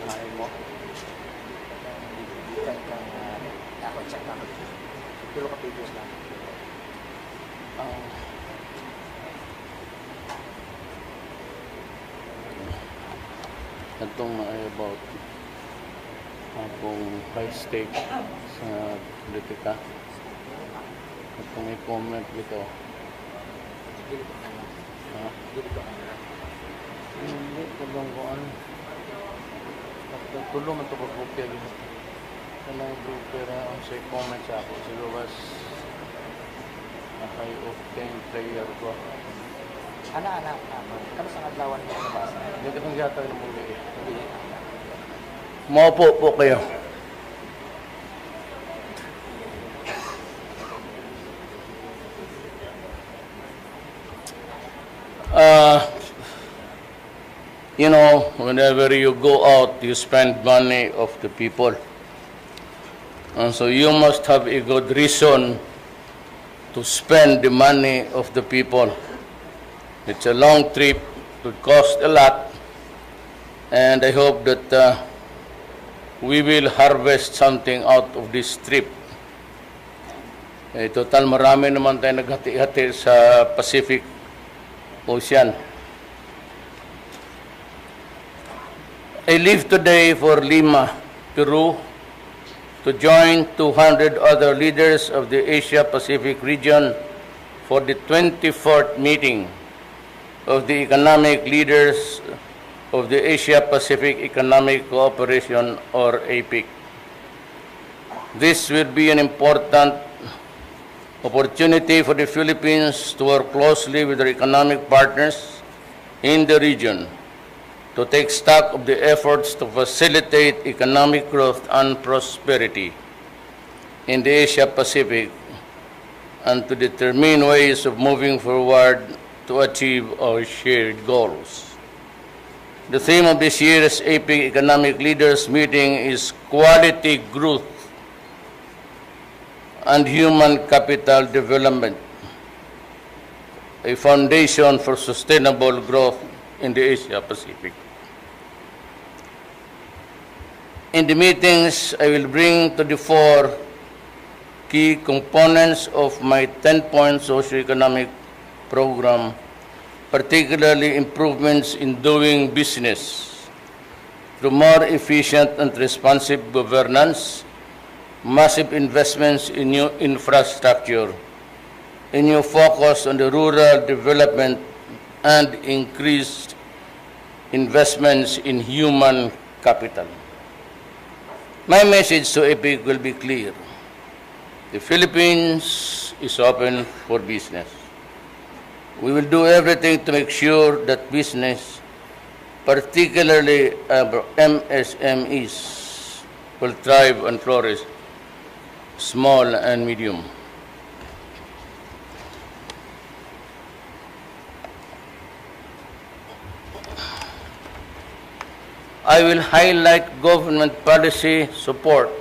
Mahal mo. Ikan kang ako check na. Tulo ka videos lang. Itong ay about akong high stake sa politika. Itong i-comment dito. Hindi ko bang kuan. Tulo man ito pag-upya dito. Kailangan i-upya ang sa comment sa ako. Sa luwas nakay-octane player ko. Ana. Kano sa adlawan mo nabasa? Hindi ka itong yata yung muli eh. Maupo po kayo. You know, whenever you go out, you spend money of the people. And so you must have a good reason to spend the money of the people. It's a long trip, it would cost a lot, and I hope that we will harvest something out of this trip. Total marami naman tayo naghati-hati sa Pacific Ocean. I leave today for Lima, Peru, to join 200 other leaders of the Asia-Pacific region for the 24th meeting of the economic leaders of the Asia-Pacific Economic Cooperation, or APEC. This will be an important opportunity for the Philippines to work closely with their economic partners in the region to take stock of the efforts to facilitate economic growth and prosperity in the Asia-Pacific and to determine ways of moving forward to achieve our shared goals. The theme of this year's APEC Economic Leaders Meeting is Quality Growth and Human Capital Development, a foundation for sustainable growth in the Asia-Pacific. In the meetings, I will bring to the fore key components of my 10-point socio-economic program, particularly improvements in doing business through more efficient and responsive governance, massive investments in new infrastructure, a new focus on the rural development, and increased investments in human capital. My message to APEC will be clear. The Philippines is open for business. We will do everything to make sure that business, particularly MSMEs, will thrive and flourish, small and medium. I will highlight government policy support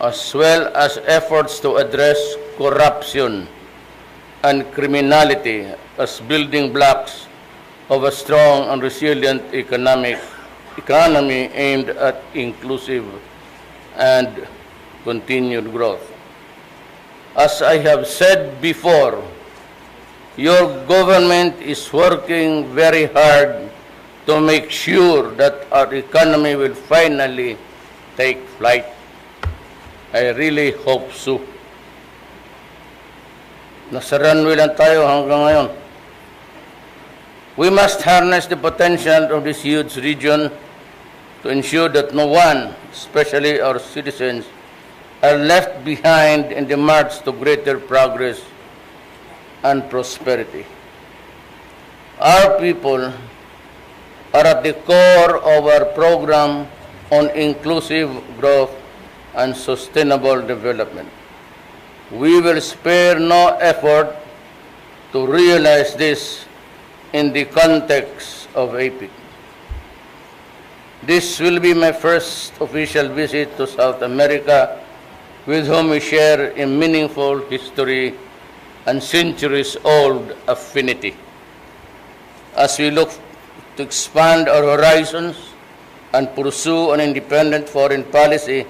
as well as efforts to address corruption and criminality as building blocks of a strong and resilient economy aimed at inclusive and continued growth. As I have said before, your government is working very hard to make sure that our economy will finally take flight. I really hope so. Nasa runway lang tayo hanggang ngayon. We must harness the potential of this huge region to ensure that no one, especially our citizens, are left behind in the march to greater progress and prosperity. Our people are at the core of our program on inclusive growth and sustainable development. We will spare no effort to realize this in the context of APEC. This will be my first official visit to South America, with whom we share a meaningful history and centuries-old affinity. As we look to expand our horizons and pursue an independent foreign policy,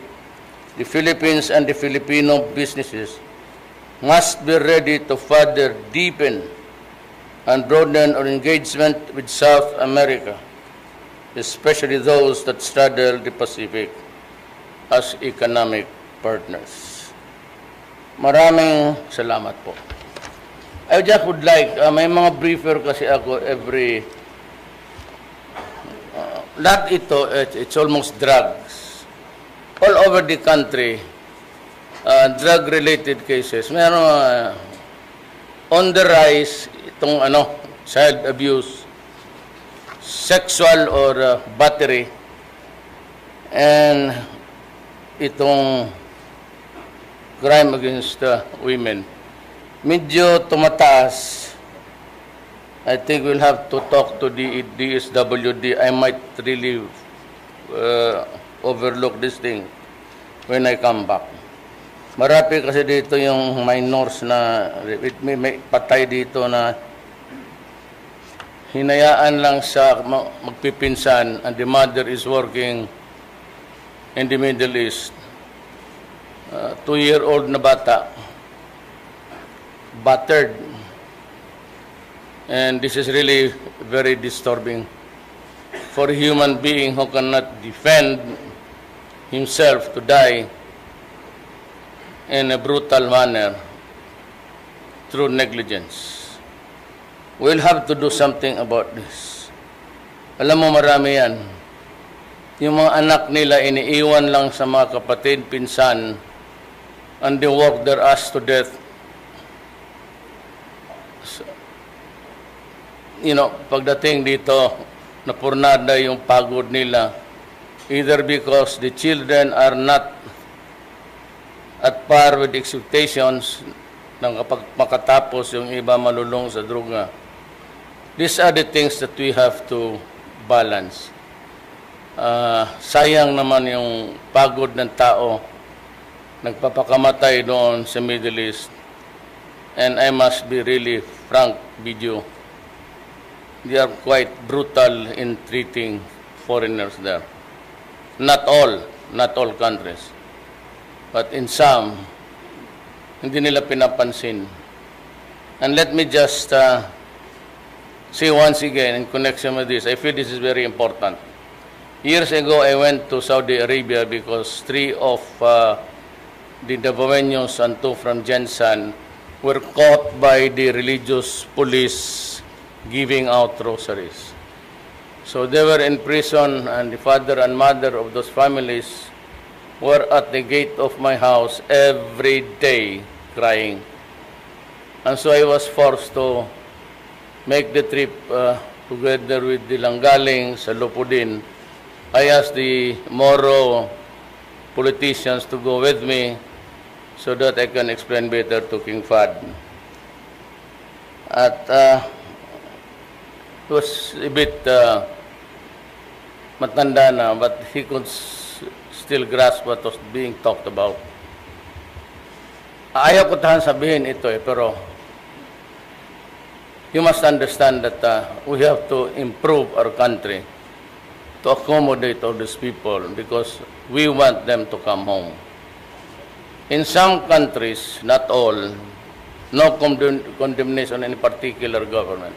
the Philippines and the Filipino businesses must be ready to further deepen and broaden our engagement with South America, especially those that straddle the Pacific as economic partners. Maraming salamat po. I just would like, may mga briefer kasi ako every, lahat ito, it's almost drugs. All over the country, drug-related cases. Meron on the rise itong child abuse, sexual or battery, and itong crime against women. Medyo tumataas. I think we'll have to talk to the DSWD. I might really overlook this thing when I come back. Marami kasi dito yung minors na may patay dito na hinayaan lang sa magpipinsan, and the mother is working in the Middle East. 2-year-old na bata, battered. And this is really very disturbing for a human being who cannot defend himself to die in a brutal manner through negligence. We'll have to do something about this. Alam mo, marami yan. Yung mga anak nila iniiwan lang sa mga kapatid, pinsan, and they work their ass to death. So, pagdating dito, napurnada yung pagod nila, either because the children are not at par with expectations nang kapag makatapos yung iba malulong sa droga. These are the things that we have to balance. Sayang naman yung pagod ng tao nagpapakamatay doon sa Middle East. And I must be really frank with you. They are quite brutal in treating foreigners there. Not all countries. But in some, hindi nila pinapansin. And let me just say once again in connection with this, I feel this is very important. Years ago, I went to Saudi Arabia because 3 of the Davaoeños and 2 from Jensan were caught by the religious police giving out rosaries. So they were in prison, and the father and mother of those families were at the gate of my house every day crying. And so I was forced to make the trip together with the Langgaling sa Lupudin. I asked the Moro politicians to go with me so that I can explain better to King Fahd. At it was a bit matanda na, but he could still grasp what was being talked about. Ayaw ko tahan sabihin ito pero you must understand that we have to improve our country to accommodate all these people because we want them to come home. In some countries, not all, no condemnation in any particular government.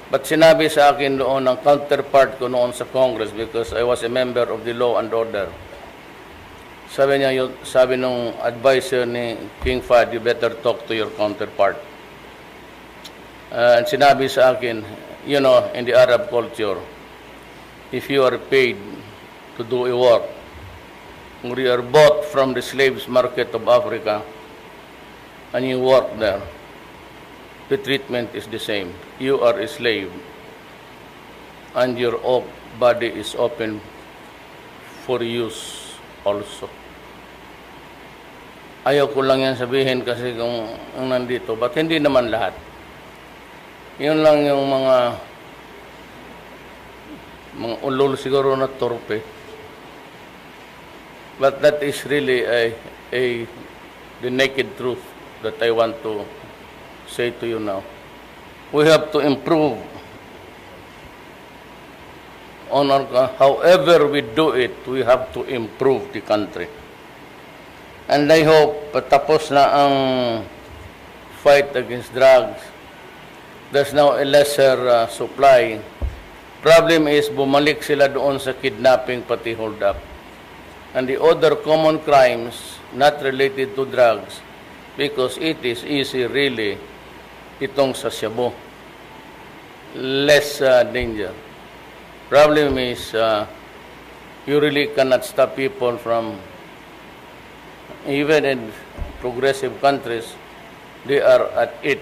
But sinabi sa akin noon ng counterpart ko noon sa Congress because I was a member of the Law and Order. Sabi nung advisor ni King Fahd, you better talk to your counterpart. And sinabi sa akin, in the Arab culture, if you are paid to do a work, or you are bought from the slaves market of Africa, and you work there, the treatment is the same. You are a slave, and your body is open for use also. Ayaw ko lang yan sabihin kasi kung nandito, but hindi naman lahat. Yun lang yung mga ulol siguro na torpe. But that is really the naked truth that I want to say to you now. We have to improve on however we do it, we have to improve the country. And I hope patapos na ang fight against drugs. There's now a lesser supply. Problem is, bumalik sila doon sa kidnapping pati hold up. And the other common crimes not related to drugs, because it is easy really itong sa Cebu. Less danger. Problem is, you really cannot stop people from, even in progressive countries, they are at it.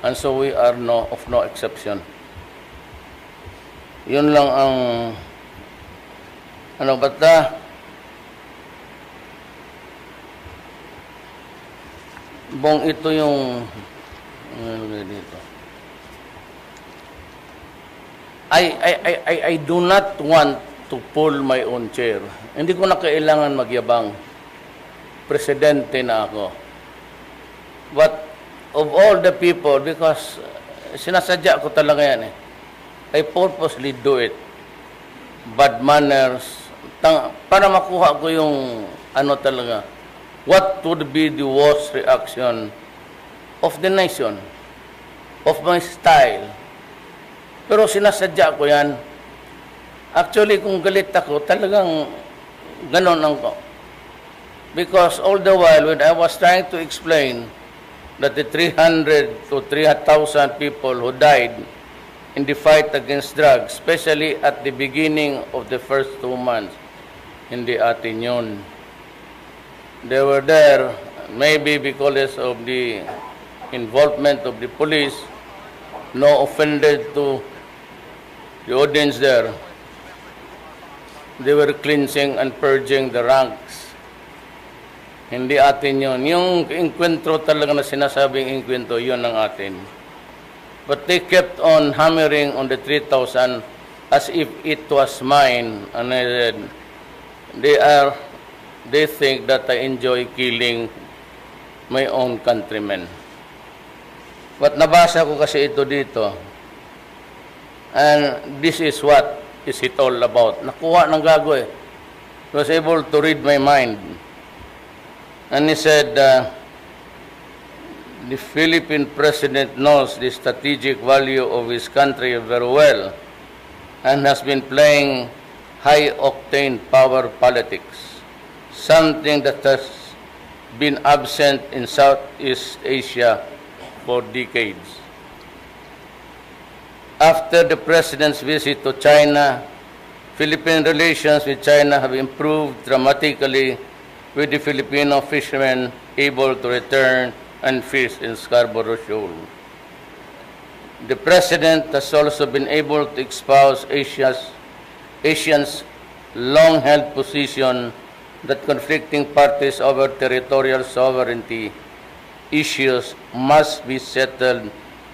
And so we are of no exception. Yun lang ang, bong ito yung, dito. I do not want to pull my own chair. Hindi ko na kailangan magyabang. Presidente na ako. But of all the people, because sinasadya ko talaga yan eh, I purposely do it. Bad manners, para makuha ko yung talaga, what would be the worst reaction of the nation, of my style. Pero sinasadya ko yan. Actually, kung galit ako, talagang ganon ang ko. Because all the while, when I was trying to explain that the 300 to 300,000 people who died in the fight against drugs, especially at the beginning of the first 2 months, hindi atin yun. They were there, maybe because of the involvement of the police, no offended to the audience there. They were cleansing and purging the ranks. Hindi atin yun. Yung inkwentro talaga na sinasabing inkwentro, yun ang atin. But they kept on hammering on the 3,000 as if it was mine. And I said, they think that I enjoy killing my own countrymen. But nabasa ko kasi ito dito. And this is what is it all about. Nakuha ng gago eh. He was able to read my mind. And he said, the Philippine president knows the strategic value of his country very well and has been playing high-octane power politics, something that has been absent in Southeast Asia for decades. After the president's visit to China, Philippine relations with China have improved dramatically, with the Filipino fishermen able to return and fish in Scarborough Shoal. The president has also been able to espouse Asians' long-held position that conflicting parties over territorial sovereignty issues must be settled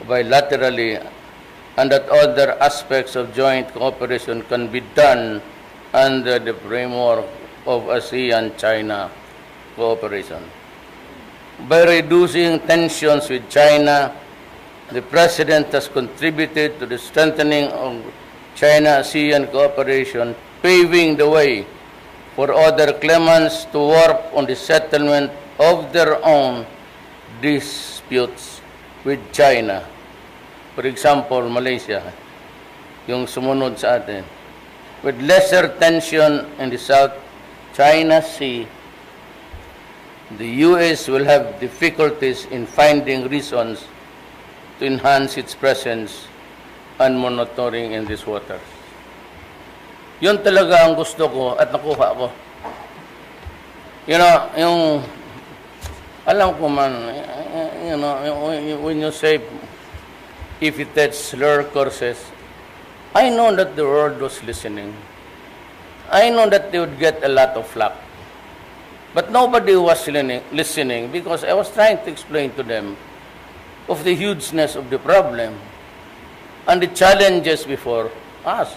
bilaterally, and that other aspects of joint cooperation can be done under the framework of ASEAN-China cooperation. By reducing tensions with China, the President has contributed to the strengthening of China-ASEAN cooperation, paving the way for other claimants to work on the settlement of their own disputes with China. For example, Malaysia, yung sumunod sa atin. With lesser tension in the South China Sea, the U.S. will have difficulties in finding reasons to enhance its presence and monitoring in these waters. Yun talaga ang gusto ko at nakuha ko. You know, yung, alam ko man, you know, when you say, if it had slur courses, I know that the world was listening. I know that they would get a lot of flack. But nobody was listening because I was trying to explain to them of the hugeness of the problem and the challenges before us.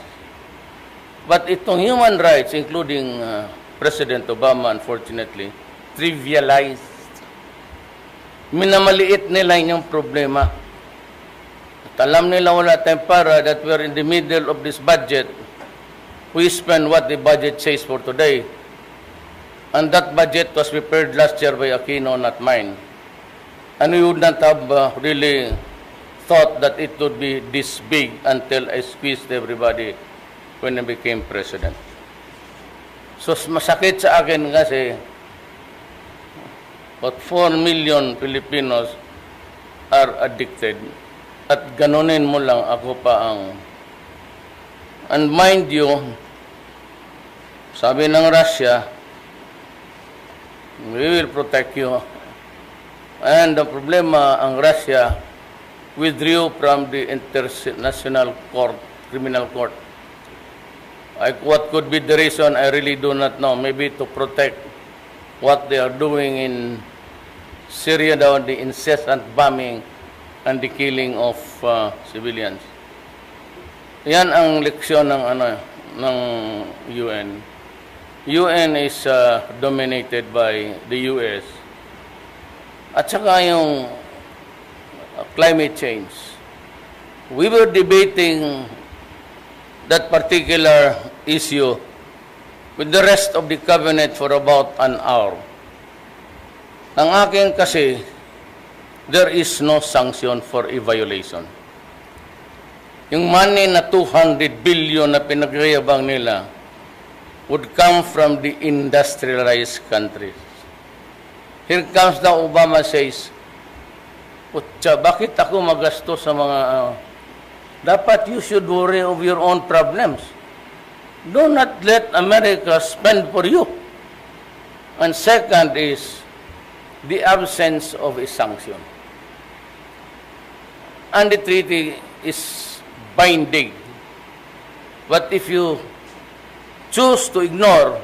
But itong human rights, including President Obama, unfortunately, trivialized. Minamaliit nila yung problema. At alam nila wala tayong para, that we're in the middle of this budget. We spend what the budget says for today. And that budget was prepared last year by Aquino, not mine. And we would not have really thought that it would be this big until I squeezed everybody when I became president. So masakit sa akin kasi about 4 million Filipinos are addicted. At ganunin mo lang ako pa ang... And mind you, sabi ng Russia, we will protect you. And the problema, ang Russia withdrew from the International Court, Criminal Court. What could be the reason, I really do not know. Maybe to protect what they are doing in Syria, down the incessant bombing and the killing of civilians. Yan ang leksyon ng ng UN. UN is dominated by the US. At saka yung climate change. We were debating that particular issue with the rest of the cabinet for about an hour. Ang akin kasi, there is no sanction for a violation. Yung money na 200 billion na pinagyayabang nila would come from the industrialized countries. Here comes the Obama says, "Putya, bakit ako magasto sa mga... dapat you should worry of your own problems. Do not let America spend for you." And second is the absence of a sanction. And the treaty is binding. But if you choose to ignore,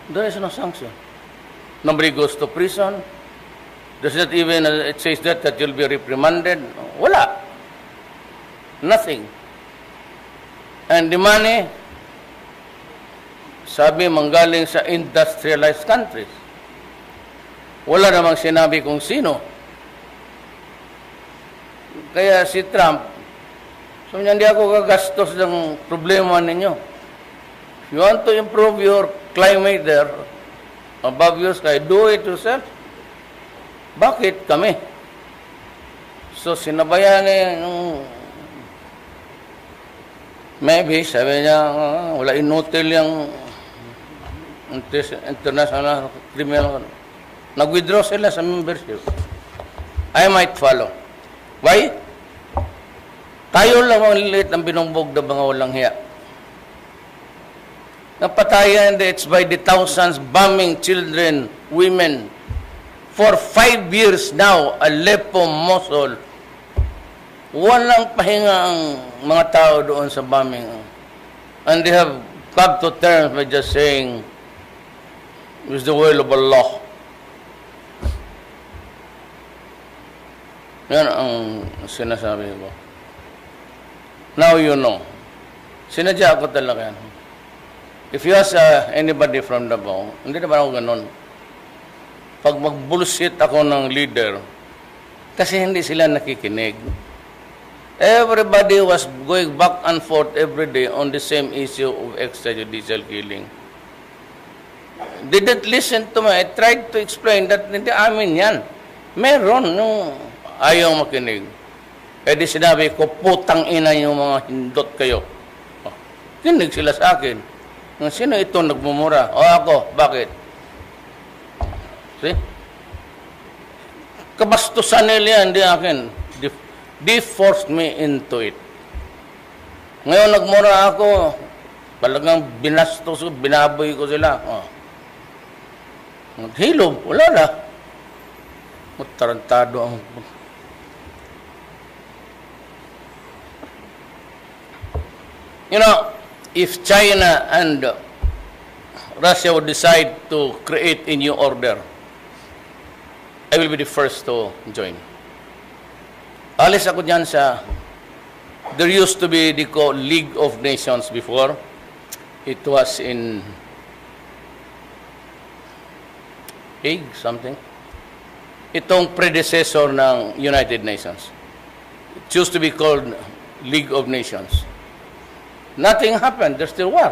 there is no sanction. Nobody goes to prison. Does not even, it says that you'll be reprimanded. Wala. Nothing. And the money, sabi manggaling sa industrialized countries. Wala namang sinabi kung sino. Kaya si Trump, so hindi ako gagastos ng problema ninyo. If you want to improve your climate there, above your sky, do it yourself. Bakit kami? So sinabayan niya yung maybe, sabi niya, wala inutil yung international criminal. Nag-withdraw sila sa membership. I might follow. Why? Tayo lang ang lilit ang binumbog na mga walang hiya. Napatayan, it's by the thousands, bombing children, women. For 5 years now, Aleppo, Mosul, walang pahinga ang mga tao doon sa bombing. And they have come to terms by just saying, it's the will of Allah. Yan ang sinasabi ko. Now you know. Sinadya ako talaga yan. If you ask anybody from Davao, hindi naman ako ganun. Pag mag-bullshit ako ng leader, kasi hindi sila nakikinig. Everybody was going back and forth every day on the same issue of extrajudicial killing. They didn't listen to me. I tried to explain that hindi amin yan. Meron nung ayaw makinig. Eh di sinabi ko, putang ina yung mga hindot kayo. Oh, kinig sila sa akin. Sino ito nagmumura? O ako, bakit? See? Kabastusan nila yan, di akin. They forced me into it. Ngayon nagmura ako, talagang binastos ko, binaboy ko sila. Oh. Naghilom, wala na. Matarantado ang... You know, if China and Russia would decide to create a new order, I will be the first to join. Alis ako dyan sa... There used to be the League of Nations before. It was in Hague, something. Itong predecessor ng United Nations. It used to be called League of Nations. Nothing happened. There's still war.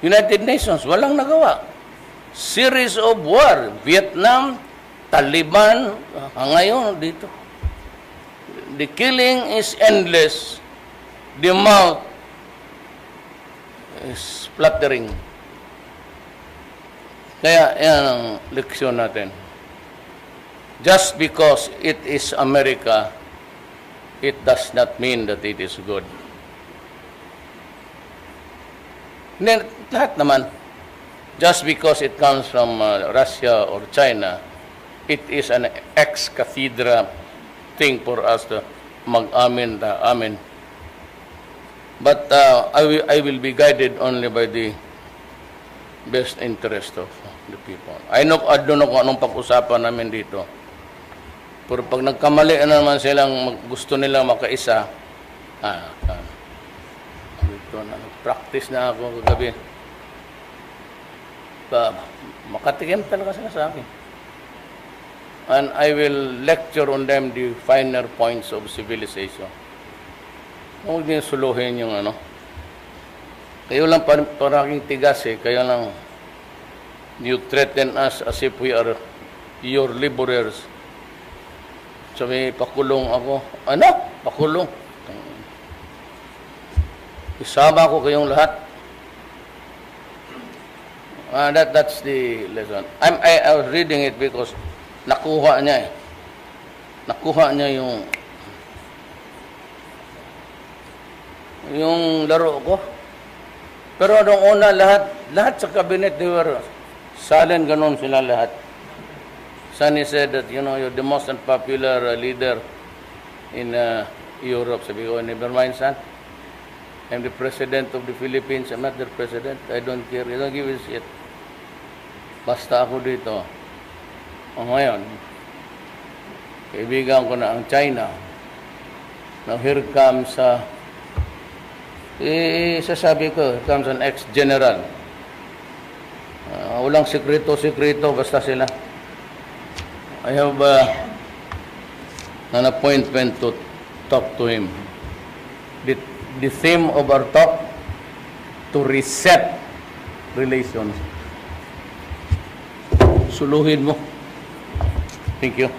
United Nations, walang nagawa. Series of war. Vietnam, Taliban, ngayon dito. The killing is endless. The mouth is fluttering. Kaya yan ang leksyon natin. Just because it is America, it does not mean that it is good. Then, lahat naman, just because it comes from Russia or China, it is an ex-cathedra thing for us to mag-amin na amin. But I will be guided only by the best interest of the people. I know kung anong pag-usapan namin dito. Pero pag nagkamali na naman silang gusto nilang makaisa, dito na, practice na ako kagabi. Makatikim talaga sila sa akin. And I will lecture on them the finer points of civilization. Huwag niyo suluhin yung ano. Kayo lang parang tigas eh. Kayo lang, you threaten us as if we are your laborers. Sabi, pakulong ako. Ano? Pakulong. Isama ko kayong lahat. That's the lesson. I was reading it because nakuha niya eh. Nakuha niya yung laro ko. Pero noong una, lahat sa cabinet, they were silent, ganun sila lahat. Sonny said that, you know, you're the most unpopular leader in Europe. Sabi ko, never mind, son. I'm the president of the Philippines. I'm not their president. I don't care. I don't give a shit. Basta ako dito. Ngayon, kaibigan ko na ang China. Now here comes sasabi ko, here comes an ex-general. Walang sekreto-sekreto, basta sila. I have an appointment to talk to him. The theme of our talk, to reset relations. Suluhin mo. Thank you.